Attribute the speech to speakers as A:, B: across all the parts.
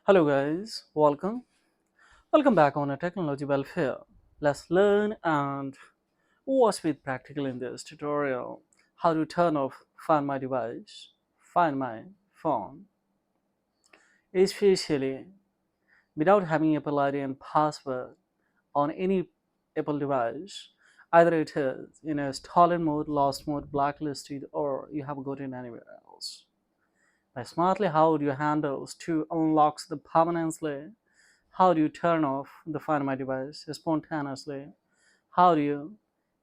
A: Hello guys, welcome back on a technology welfare. Let's learn and watch with practical in this tutorial how to turn off Find My device, Find My phone, especially without having Apple ID and password on any Apple device. Either it is in a stolen mode, lost mode, blacklisted, or you have gotten anywhere else. By smartly, how do you handle to unlock the permanently? How do you turn off the Find My device spontaneously? How do you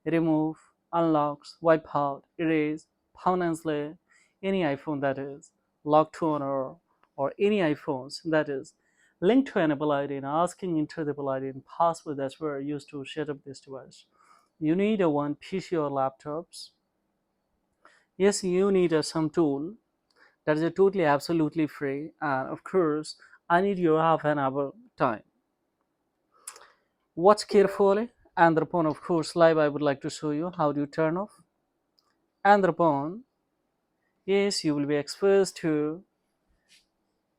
A: remove, unlock, wipe out, erase permanently any iPhone that is locked to owner or any iPhones that is linked to an Apple ID and asking enter the Apple ID and password that were used to set up this device? You need a one PC or laptops. Yes, you need some tool that is a totally absolutely free, and of course I need your half an hour time. Watch carefully, and thereupon, of course, live I would like to show you how do you turn off. And thereupon, yes, you will be exposed to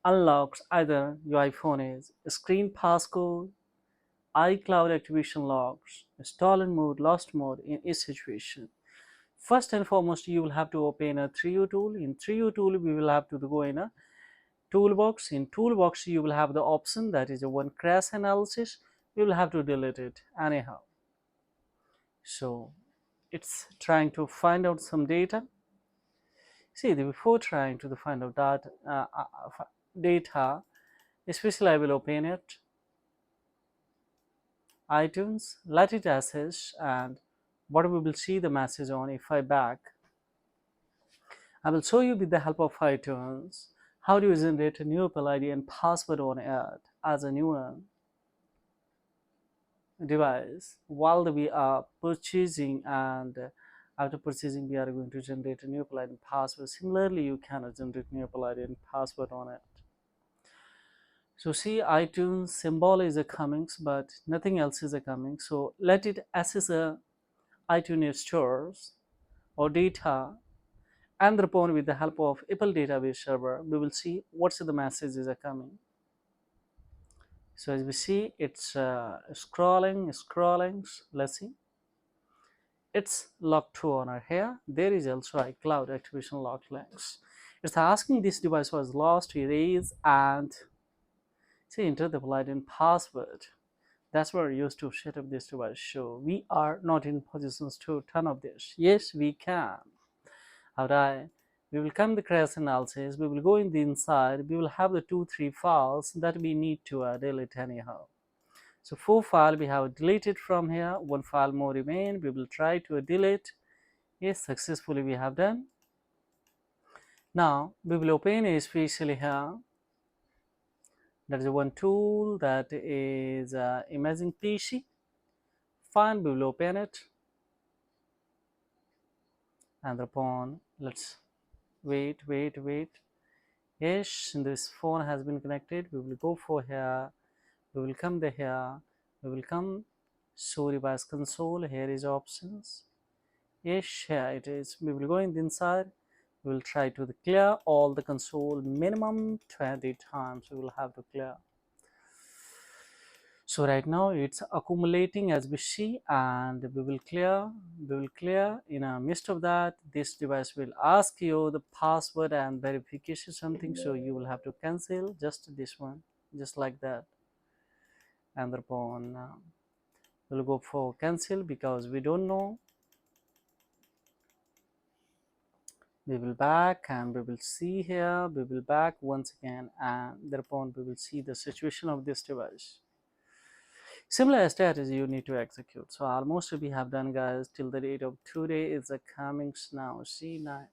A: unlocks either your iPhone is screen passcode, iCloud activation logs, stolen mode, lost mode in each situation. First and foremost, you will have to open a 3U tool. In 3U tool, we will have to go in a toolbox. In toolbox, you will have the option that is a one crash analysis. You will have to delete it anyhow. So it's trying to find out some data. See, before trying to find out that data, especially I will open it, iTunes, let it access, and what we will see the message on if I back. I will show you with the help of iTunes how do you generate a new Apple ID and password on it as a new device while we are purchasing, and after purchasing we are going to generate a new Apple ID and password. Similarly, you can generate new Apple ID and password on it. So see, iTunes symbol is a coming, but nothing else is a coming. So let it access a iTunes stores or data, and thereupon with the help of Apple database server, we will see what's the messages are coming. So as we see, it's scrolling. Let's see. It's locked to owner here. There is also iCloud activation lock links. It's asking this device was lost, erase, and see enter the valid password. That's what we used to set up this device. So we are not in positions to turn off this. Yes, we can. Alright. We will come the crash analysis. We will go in the inside. We will have the 2-3 files that we need to delete anyhow. So 4 files we have deleted from here. 1 file more remain. We will try to delete. Yes, successfully we have done. Now we will open especially here. That is one tool that is Imaging PC. Fine, we will open it. And upon let's wait. Yes, this phone has been connected. We will go for here. We will come the here. We will come show device console. Here is options. Yes, here it is. We will go in the inside. We will try to clear all the console minimum 20 times. We will have to clear. So right now it's accumulating as we see, and we will clear. In a midst of that, this device will ask you the password and verification something, so you will have to cancel just this one, just like that. And upon we'll go for cancel because we don't know. We will back and we will see here. We will back once again, and thereupon we will see the situation of this device. Similar strategy you need to execute. So almost we have done, guys, till the date of today is the coming now. See now,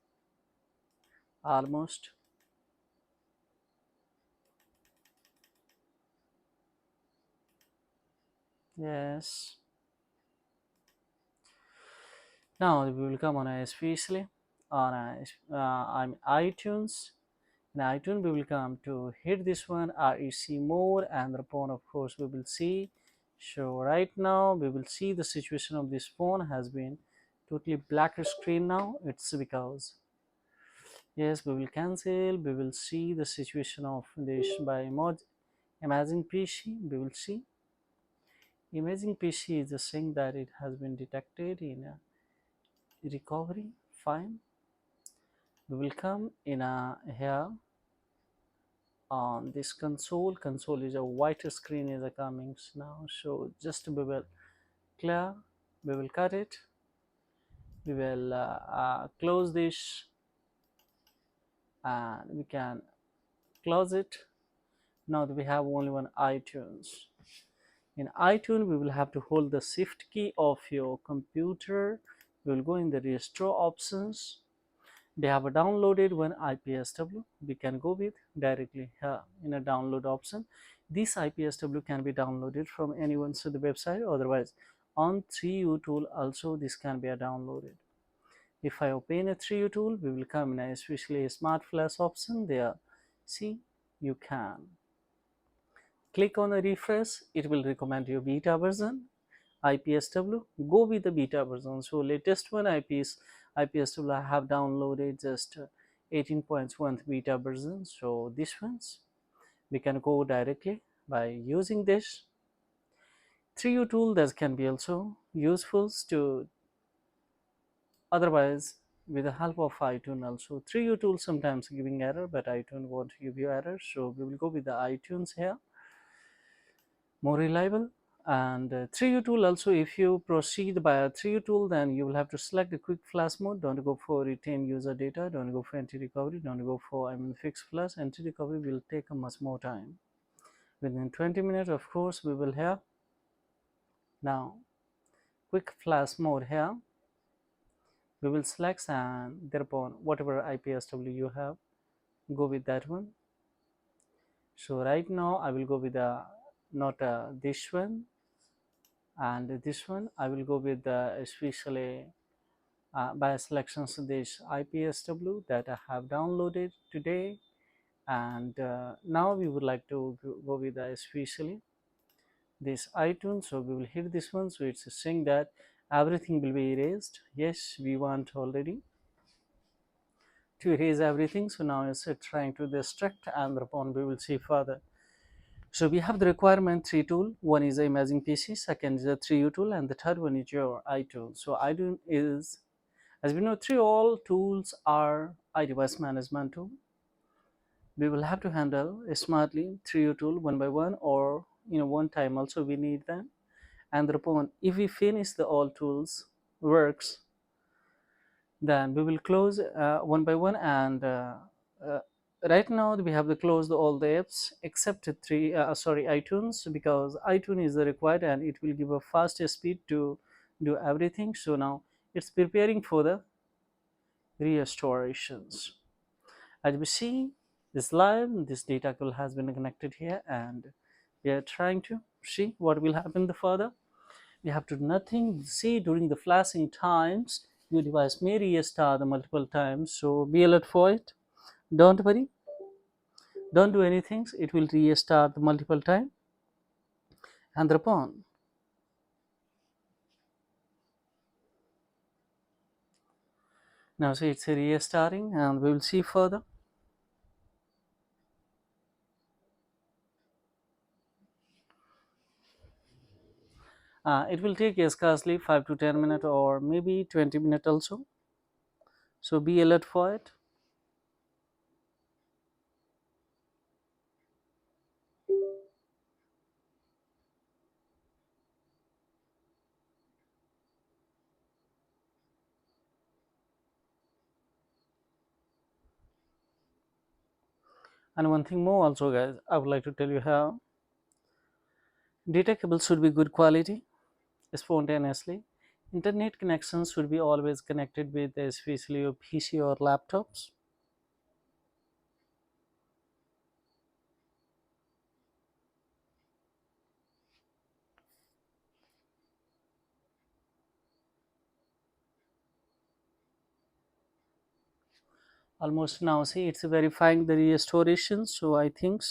A: almost. Yes. Now we will come on especially on iTunes. In iTunes we will come to hit this one REC mode, and thereupon of course we will see. So right now we will see the situation of this phone has been totally black screen now. It's because yes, we will cancel. We will see the situation of this by emoji. Imaging PC, we will see. Imaging PC is just saying that it has been detected in a recovery. Fine. We will come in a here on this console. Console is a white screen is a coming now. So just we will clear. We will cut it. We will close this and we can close it. Now that we have only one iTunes. In iTunes, we will have to hold the shift key of your computer. We will go in the restore options. They have a downloaded one IPSW. We can go with directly here in a download option. This IPSW can be downloaded from anyone's the website. Otherwise, on 3U tool also this can be downloaded. If I open a 3U tool, we will come in a especially a smart flash option there. See, you can click on a refresh. It will recommend you beta version IPSW. Go with the beta version. So latest one IPSW I have downloaded just 18.1 beta version. So this ones we can go directly by using this 3U tool. That can be also useful to otherwise with the help of iTunes also. 3U tool sometimes giving error, but iTunes won't give you error. So we will go with the iTunes here, more reliable. And 3U tool also, if you proceed by a 3U tool, then you will have to select the quick flash mode. Don't go for retain user data, don't go for anti-recovery, don't go for fixed flash. Anti-recovery will take a much more time. Within 20 minutes, of course, we will have now quick flash mode here. We will select and thereupon whatever IPSW you have, go with that one. So right now I will go with the not this one, and this one I will go with the especially by selections this IPSW that I have downloaded today. And now we would like to go with the especially this iTunes. So we will hit this one. So it's saying that everything will be erased. Yes, we want already to erase everything. So now it's trying to destruct, and upon we will see further. So we have the requirement 3 tool. One is the imaging PC, second is the 3U tool, and the third one is your iTunes. So iTunes is, as we know, 3 all tools are iDevice management tool. We will have to handle smartly 3U tool one by one, or one time also we need them. And upon if we finish the all tools works, then we will close one by one. And uh, right now we have to close all the apps except iTunes, because iTunes is the required and it will give a fast speed to do everything. So now it's preparing for the restorations. As we see this live, this data cable has been connected here, and we are trying to see what will happen the further. We have to do nothing. See, during the flashing times your device may restart the multiple times, so be alert for it. Don't worry, don't do anything, it will restart the multiple time. And thereupon now see it's restarting, and we will see further. It will take scarcely 5 to 10 minutes or maybe 20 minutes also, so be alert for it. And one thing more also, guys, I would like to tell you how data cable should be good quality, spontaneously. Internet connections should be always connected with especially your PC or laptops. Almost now see it's verifying the restoration, so I think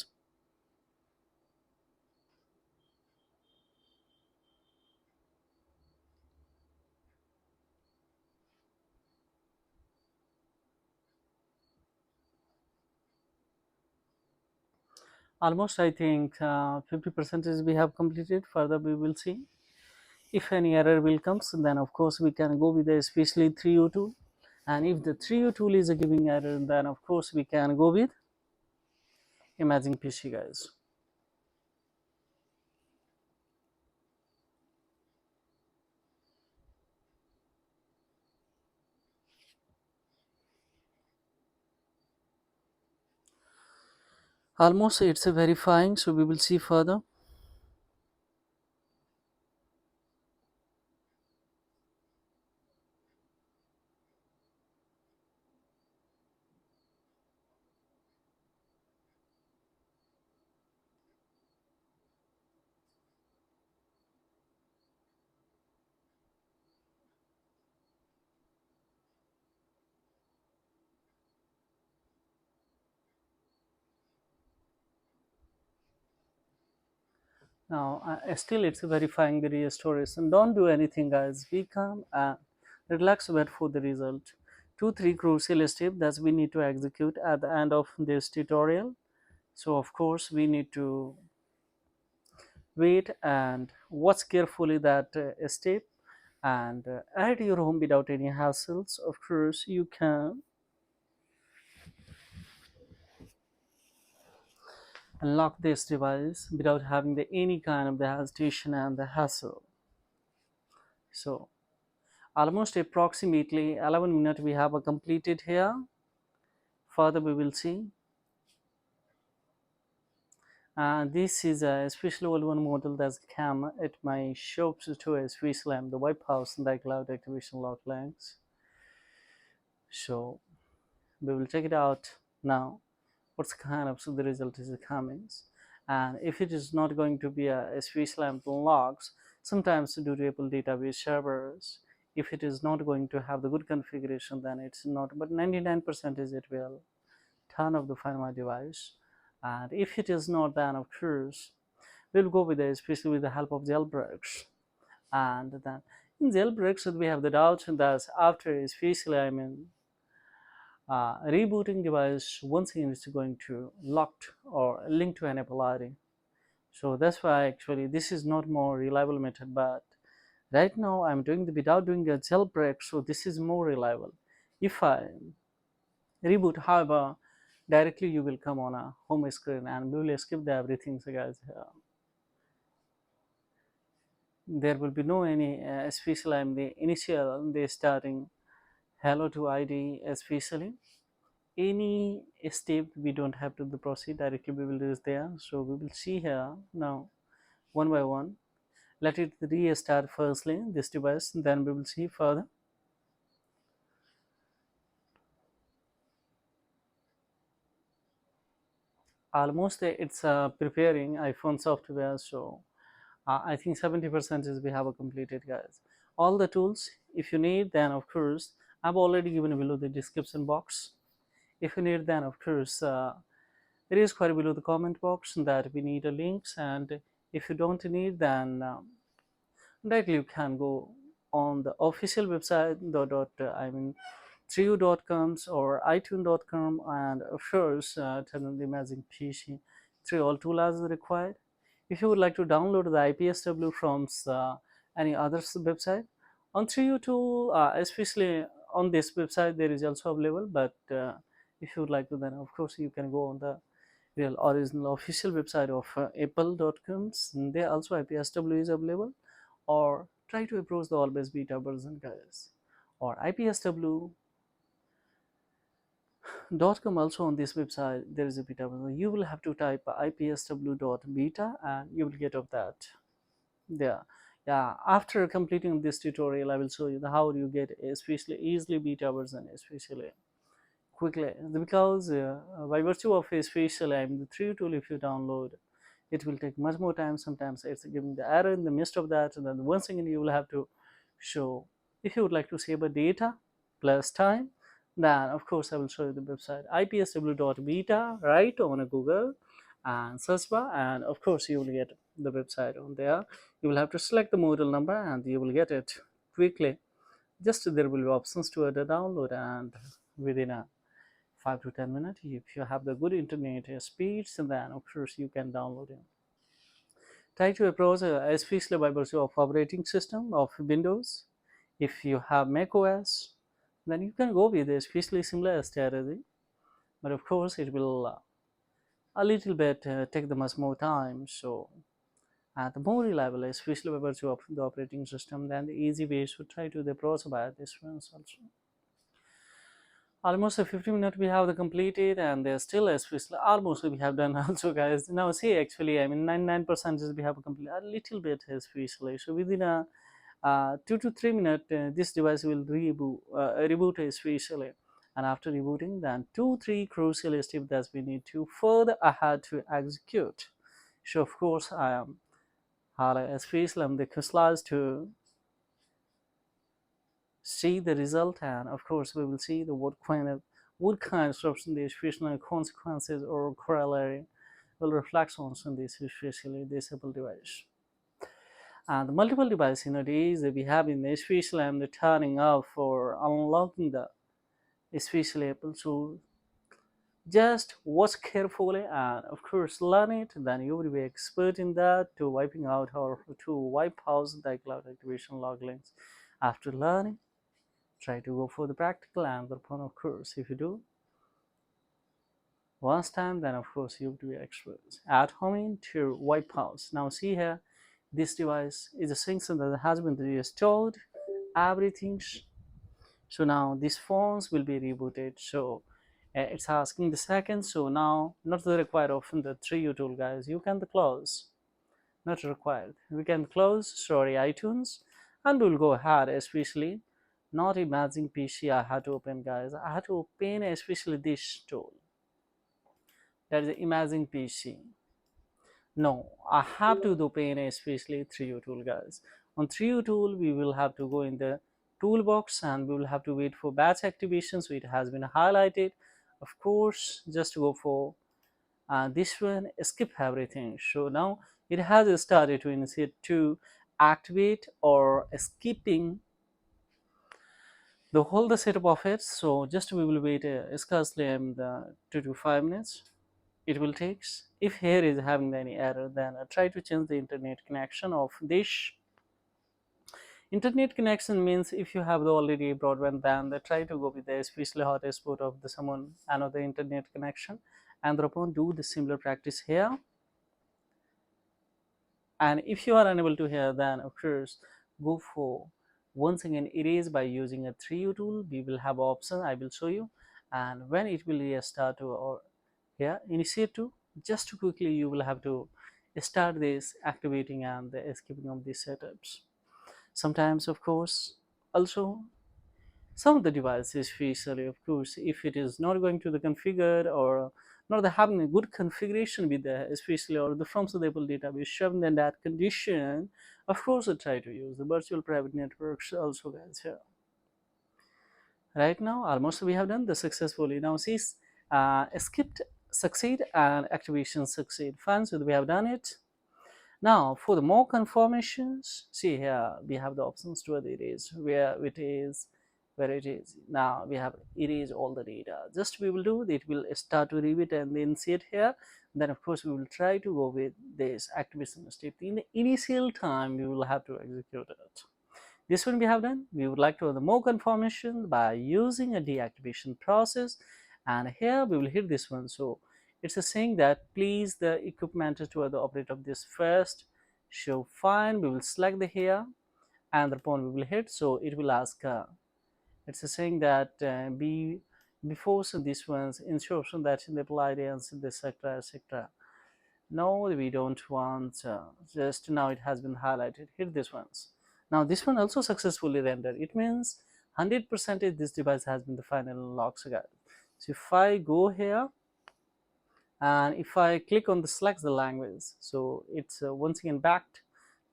A: Almost, I think 50% is we have completed. Further we will see. If any error will comes, then of course we can go with the especially 302. And if the 302 is a giving error, then of course we can go with imaging PC, guys. Almost it's a verifying, so we will see further. Now still it's verifying the restores, and don't do anything, guys. Be calm and relax, wait for the result. 2 3 crucial steps that we need to execute at the end of this tutorial. So of course we need to wait and watch carefully that step, and add your home without any hassles. Of course you can unlock this device without having any kind of the hesitation and the hassle. So almost approximately 11 minutes we have completed here. Further we will see. This is a special old one model that came at my shops to a Swiss lamp, the White House and the iCloud activation lock links. So we will check it out now. What's kind of so the result is coming, and if it is not going to be a Swiss lamp logs, sometimes due to Apple database servers, if it is not going to have the good configuration, then it's not, but 99% is it will turn off the Find My device. And if it is not, then of course we'll go with it, especially with the help of jailbreaks. And then in jailbreaks we have the doubt that after especially rebooting device once again is going to locked or linked to an Apple ID. So that's why actually this is not more reliable method, but right now I'm doing the without doing a jailbreak, so this is more reliable. If I reboot, however, directly you will come on a home screen and we will skip the everything. So guys, there will be no any special the initial they starting hello to ID especially any step we don't have to the proceed directly we will use there. So we will see here now one by one. Let it restart firstly this device, then we will see further. Almost it's preparing iPhone software. So I think 70% is we have a completed, guys. All the tools if you need, then of course I've already given below the description box. If you need, then of course there is quite below the comment box that we need a links. And if you don't need, then directly you can go on the official website I mean 3u.coms or itunes.com, and of course turn on the imaging PC. 3 all tools are required. If you would like to download the IPSW from any other website on 3u tool, especially on this website there is also available, but if you would like to, then of course you can go on the real original official website of apple.coms. There also IPSW is available, or try to approach the always beta version, guys, or IPSW.com. Also on this website there is a beta version. You will have to type ipsw.beta and you will get of that there. Yeah, after completing this tutorial I will show you how you get especially easily beta version, especially quickly, because by virtue of especially the 3 tool, if you download, it will take much more time. Sometimes it's giving the error in the midst of that, and then once again you will have to show. If you would like to save a data plus time, then of course I will show you the website ipsw.beta right on a Google and search bar, and of course you will get the website on there. You will have to select the model number and you will get it quickly. Just there will be options to the download, and within a 5 to 10 minutes. If you have the good internet speeds, then of course you can download it. Try to approach especially by virtue of operating system of Windows. If you have Mac OS, then you can go with especially similar strategy. But of course, it will a little bit take the much more time. So at the more reliable, especially by virtue of the operating system, then the easy way is to try to the approach by this ones also. Almost a 50 minutes we have the completed, and there's still especially almost we have done also, guys. Now see, actually, I mean 99% is we have complete a little bit especially. So within a 2 to 3 minutes, this device will reboot especially, and after rebooting, then 2 3 crucial steps that we need to further ahead to execute. So of course, I am especially I'm the slides to see the result, and of course we will see the what kind of disruption the especially consequences or corollary will reflect on this especially disabled device. And the multiple device nowadays that we have in the especially I'm the turning off or unlocking the especially Apple. So just watch carefully and of course learn it, then you will be expert in that to wiping out or to wipe out the iCloud activation log links. After learning, try to go for the practical, and upon of course if you do once time, then of course you have to be experts at home into wipe house. Now see here, this device is a system that has been restored everything. So now these phones will be rebooted. So it's asking the second. So now not the required of the 3U tool, guys. You can close, not required. We can close sorry iTunes, and we'll go ahead especially not imaging PC I had to open, guys. I had to open especially this tool, that is imaging PC. No, I have to open especially 3U tool, guys. On 3U tool we will have to go in the toolbox, and we will have to wait for batch activation, so it has been highlighted. Of course, just go for this one, skip everything. So now it has started to initiate to activate or skipping the whole the setup of it. So just we will wait scarcely the 2 to 5 minutes it will take. If here is having any error, then try to change the internet connection of this. Internet connection means if you have the already broadband, then try to go with the especially hotspot of the someone another internet connection, and thereupon do the similar practice here. And if you are unable to hear, then of course go for once again erase by using a 3U tool. We will have option, I will show you, and when it will restart to or here initiate to, just quickly you will have to start this activating and the escaping of these setups. Sometimes of course also some of the devices, especially of course if it is not going to the configured or not having a good configuration with the especially or the from the Apple database shoved in that condition, of course I try to use the virtual private networks also, guys. Here right now almost we have done the successfully. Now see, skipped succeed and activation succeed, fine. So we have done it. Now for the more confirmations, see here we have the options to erase where it is. Now we have erase all the data. Just we will do it will start to read it and then see it here. Then of course we will try to go with this activation step. In the initial time we will have to execute it. This one we have done. We would like to have the more confirmation by using a deactivation process, and here we will hit this one. So it's a saying that please the equipment to the operator of this first. So fine, we will select the here, and thereupon we will hit. So it will ask. It's a saying that be before so this one's instruction that in the applied and this sector etc. No, we don't want. Just now it has been highlighted. Hit this ones. Now this one also successfully rendered. It means 100% this device has been the final unlock. So if I go here and if I click on the select the language, so it's once again backed.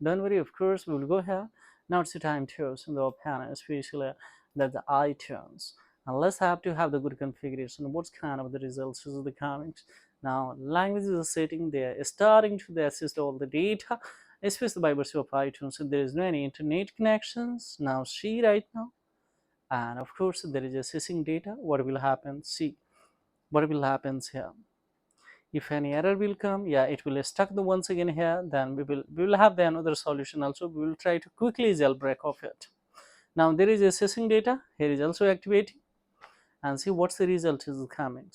A: Don't worry, of course we will go here. Now it's the time to choose in the panel, especially that the iTunes. And let's have to have the good configuration. What kind of the results is the comics. Now language is a setting there, starting to assist all the data, especially by virtue of iTunes. So there is no any internet connections. Now see right now, and of course there is a assessing data. What will happen? See, what will happens here? If any error will come, yeah, it will stuck the once again here, then we will have the another solution also. We will try to quickly jailbreak of it. Now there is accessing data, here is also activating, and see what's the result is coming.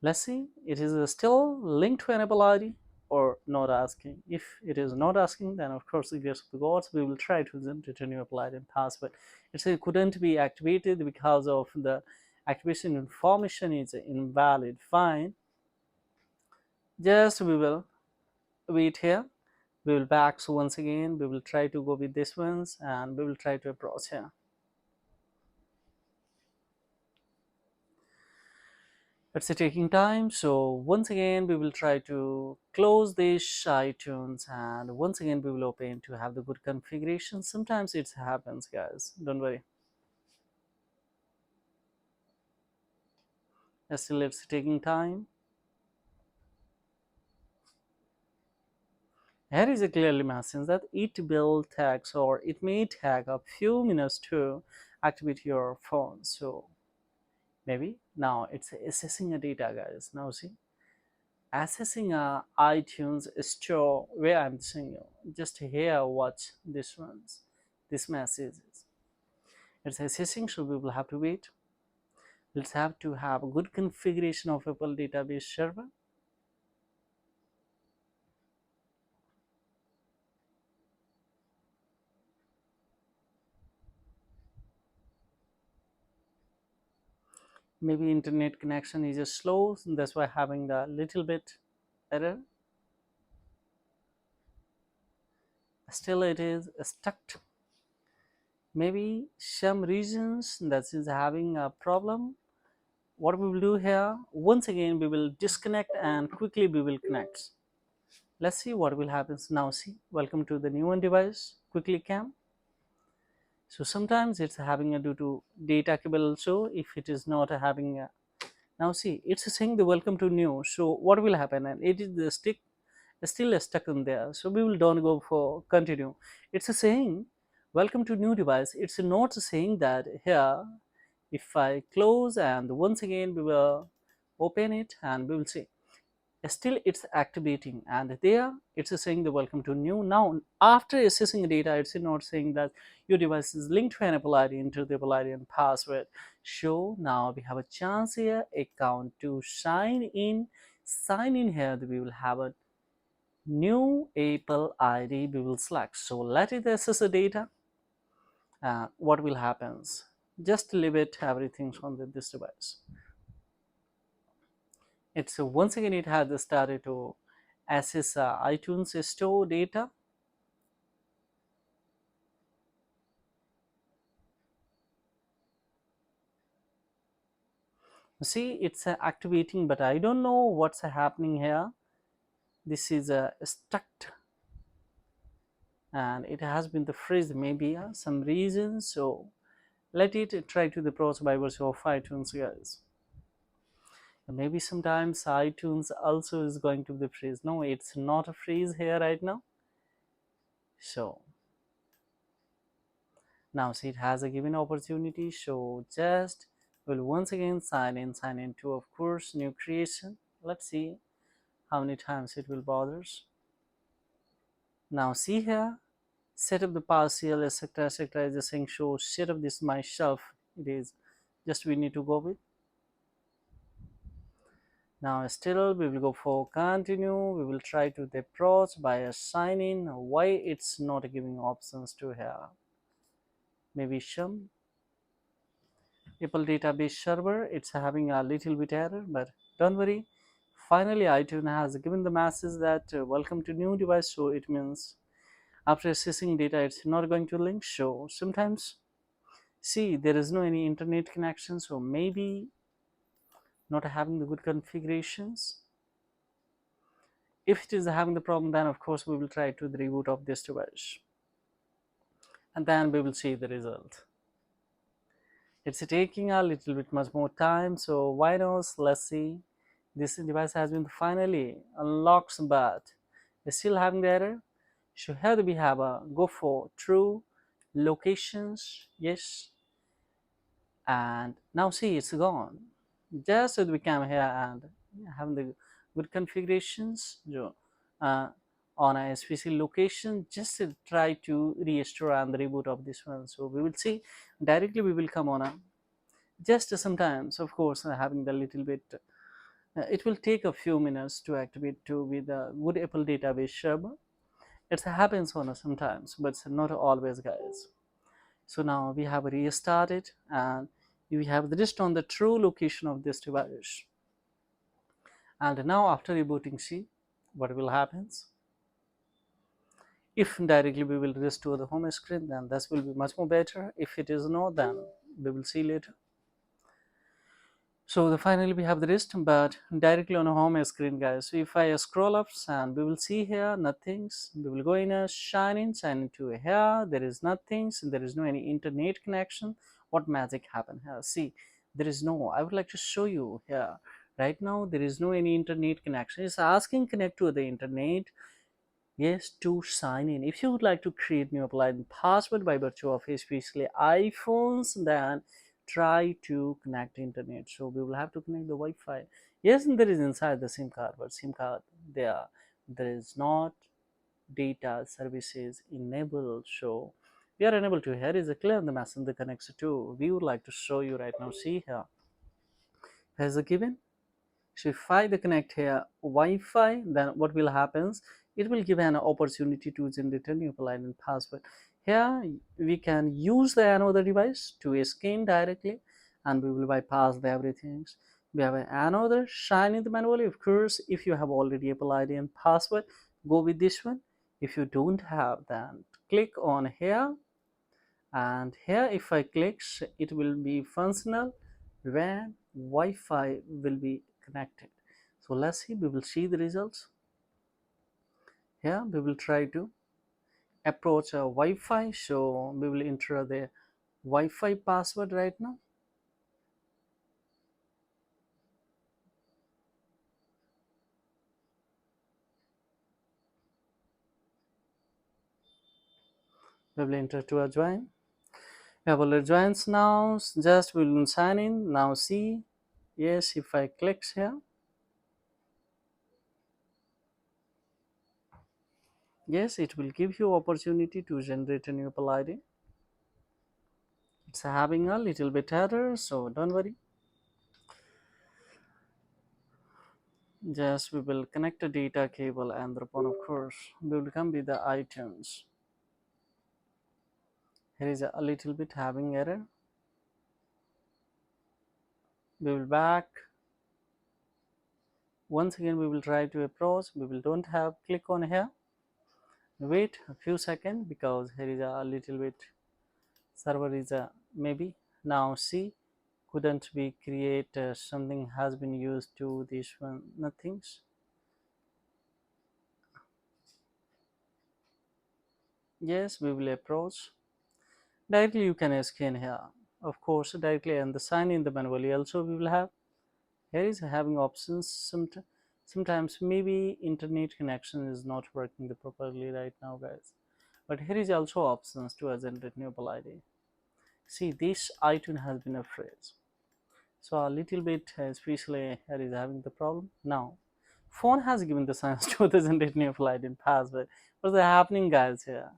A: Let's see, it is still linked to enable ID or not asking. If it is not asking, then of course, the grace of the gods, we will try to generate a new apple ID and password. It couldn't be activated because of the activation information is invalid. Fine, just we will wait here. We will back, so once again we will try to go with this ones and we will try to approach here. It's taking time, so once again we will try to close this iTunes, and once again we will open to have the good configuration. Sometimes it happens, guys, don't worry. Still it's taking time. Here is a clearly message that it will take, or it may take a few minutes to activate your phone. So maybe now it's assessing the data, guys. Now see, accessing a iTunes store where I'm saying you just here watch this ones, this messages. It's assessing, so we will have to wait. Let's have to have a good configuration of Apple database server. Maybe internet connection is just slow, so that's why having the little bit error. Still it is stuck. Maybe some reasons that is having a problem. What we will do here, once again we will disconnect and quickly we will connect. Let's see what will happen now. See, welcome to the new one device, quickly cam. So sometimes it's having a due to data cable also. If it is not having a, now see, it's saying the welcome to new. So what will happen? And it is the stick still stuck in there, so we will don't go for continue. It's a saying welcome to new device. It's not saying that here. If I close and once again we will open it and we will see, still it's activating, and there it's saying the welcome to new. Now after assessing data, it's not saying that your device is linked to an Apple ID, enter the Apple ID and password. So now we have a chance here account to sign in here. We will have a new Apple ID we will select. So let it assess the data. What will happens, just leave it everything on this device. It's once again it has started to access iTunes store data. See, it's activating, but I don't know what's happening here. This is stuck, and it has been the freeze, maybe some reason. So let it try to the process by virtue of iTunes, guys. Maybe sometimes iTunes also is going to be freeze. No, it's not a freeze here right now. So now see, it has a given opportunity. So just will once again sign in to, of course, new creation. Let's see how many times it will bothers. Now see here, set up the partial etc is the saying show set up this myself. It is just we need to go with. Now still we will go for continue. We will try to the approach by a sign in. Why it's not giving options to here? Maybe some Apple database server, it's having a little bit error, but don't worry. Finally iTunes has given the message that welcome to new device. So it means after accessing data it's not going to link. So sometimes see there is no any internet connection, so maybe not having the good configurations. If it is having the problem, then of course we will try to the reboot of this device, and then we will see the result. It's taking a little bit much more time, so why not, let's see. This device has been finally unlocked, but it's still having the error. So here we have a go for true locations, yes, and now see it's gone. just as we come here and having the good configurations uh, on a specific location, just to try to restore and reboot of this one. So we will see directly, we will come on a just sometimes, of course, having the little bit it will take a few minutes to activate to with a good Apple database server. It happens on us sometimes, but it's not always, guys. So now we have restarted and we have the list on the true location of this device. And now after rebooting, see what will happens. If directly we will restore the home screen, then this will be much more better. If it is not, then we will see later. So finally we have the list, but directly on a home screen, guys. So if I scroll up and we will see here nothings, we will go in a sign into here, there is nothing, there is no any internet connection. What magic happened here? See, there is no, I would like to show you here. Right now there is no any internet connection. It's asking connect to the internet. Yes, to sign in. If you would like to create new applied password by virtue of especially iPhones, then try to connect internet. So we will have to connect the Wi-Fi. Yes, and there is inside the SIM card, but SIM card there is not data services enabled. So we are unable to. Here is a clear the message that connects to. We would like to show you right now. See here. Here's a given. So if I connect here Wi-Fi, then what will happens? It will give an opportunity to generate a new line and password. Here we can use the another device to scan directly, and we will bypass the everything. We have another sign in the manually. Of course, if you have already Apple ID and password, go with this one. If you don't have, then click on here, and here if I click, it will be functional when Wi-Fi will be connected. So let's see, we will see the results. Here we will try to approach a Wi-Fi. So we will enter the Wi-Fi password right now. We will enter to a join. We have already joined now. Just we will sign in now. See, yes, if I click here, yes, it will give you opportunity to generate a new Apple ID. It's having a little bit error, so don't worry. Just we will connect a data cable, and thereupon of course we will come with the iTunes. Here is a little bit having error. We will back. Once again we will try to approach. We will don't have click on here. Wait a few seconds because here is a little bit server is a maybe. Now see, couldn't we create something has been used to this one, nothings. Yes, we will approach. Directly you can scan here. Of course directly, and the sign in the manually also we will have. Here is having options. Sometimes maybe internet connection is not working properly right now, guys, but here is also options to generate new Apple ID. See, this iTunes has been a phrase, so a little bit especially here is having the problem. Now phone has given the science to the generate new Apple ID and password. What's happening, guys, here?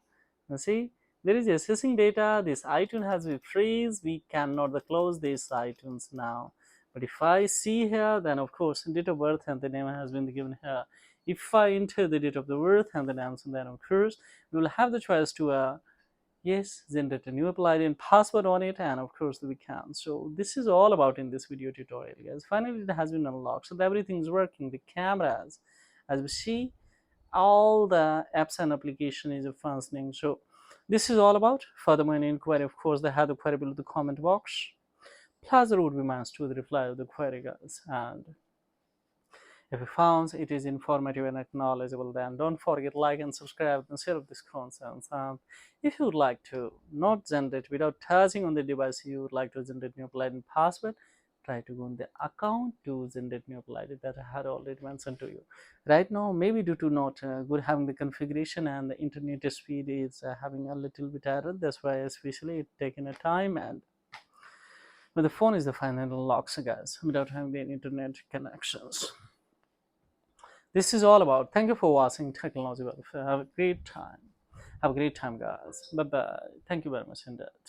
A: Now see, there is accessing data. This iTunes has been freeze. We cannot close this iTunes now. But if I see here, then of course date of birth and the name has been given here. If I enter the date of the birth and the name, and then of course we will have the choice to yes, generate a new Apple ID and password on it, and of course we can. So this is all about in this video tutorial, guys. Finally it has been unlocked, so everything is working. The cameras, as we see, all the apps and application is functioning. So this is all about. Furthermore, any inquiry, of course, they have the query below the comment box. Pleasure would be mine to the reply of the query, guys. And if you found it is informative and acknowledgeable, then don't forget like and subscribe and share this content. And if you would like to not generate without touching on the device, you would like to generate new Apple ID password, try to go on the account to generate new Apple ID that I had already mentioned to you. Right now, maybe due to not good having the configuration and the internet speed is having a little bit error. That's why especially it taken a time. And But the phone is the final locks, guys, without having the internet connections. This is all about. Thank you for watching Technology Welfare. Have a great time. Have a great time, guys. Bye bye. Thank you very much indeed.